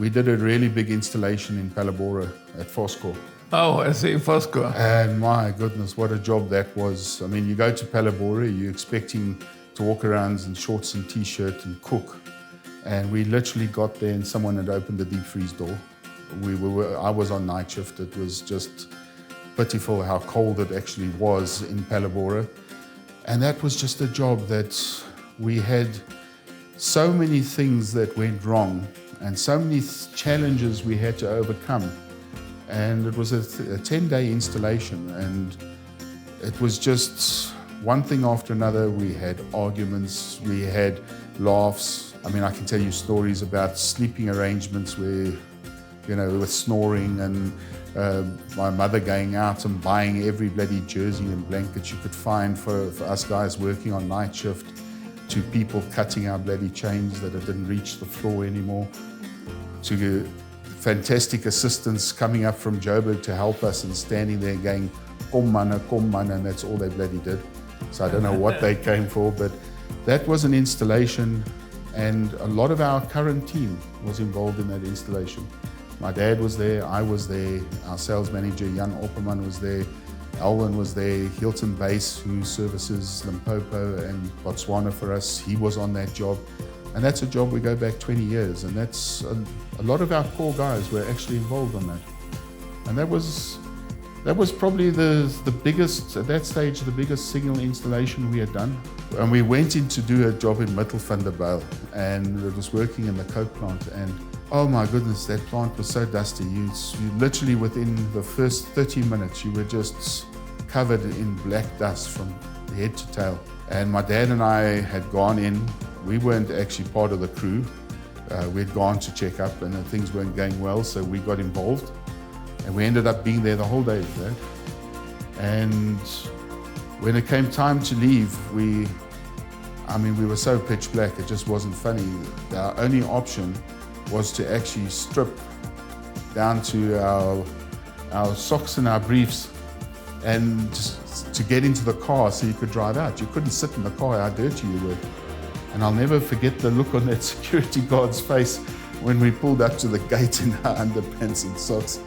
We did a really big installation in Palabora at Foscor. Oh, I see, Foscor. And my goodness, what a job that was. I mean, you go to Palabora, you're expecting to walk around in shorts and t-shirt and cook. And we literally got there and someone had opened the deep freeze door. I was on night shift. It was just pitiful how cold it actually was in Palabora. And that was just a job that we had so many things that went wrong and so many challenges we had to overcome. And it was a 10-day installation, and it was just one thing after another. We had arguments, we had laughs. I mean, I can tell you stories about sleeping arrangements where, you know, with snoring and my mother going out and buying every bloody jersey and blanket you could find for us guys working on night shift, to people cutting our bloody chains that it didn't reach the floor anymore, to fantastic assistants coming up from Joburg to help us and standing there going, kom man, and that's all they bloody did. So I don't know what they came for, but that was an installation, and a lot of our current team was involved in that installation. My dad was there, I was there, our sales manager Jan Opperman was there, Alwyn was there, Hilton Base, who services Limpopo and Botswana for us, he was on that job. And that's a job we go back 20 years, and that's a lot of our core guys were actually involved on that. And that was probably the biggest, at that stage, the biggest signal installation we had done. And we went in to do a job in Middelfunderbouw, and it was working in the coke plant. And oh my goodness, that plant was so dusty. You literally within the first 30 minutes, you were just covered in black dust from head to tail. And my dad and I had gone in. We weren't actually part of the crew. We'd gone to check up and things weren't going well, so we got involved. And we ended up being there the whole day for that. And when it came time to leave, we were so pitch black, it just wasn't funny. Our only option was to actually strip down to our socks and our briefs and just to get into the car so you could drive out. You couldn't sit in the car, how dirty you were. And I'll never forget the look on that security guard's face when we pulled up to the gate in our underpants and socks.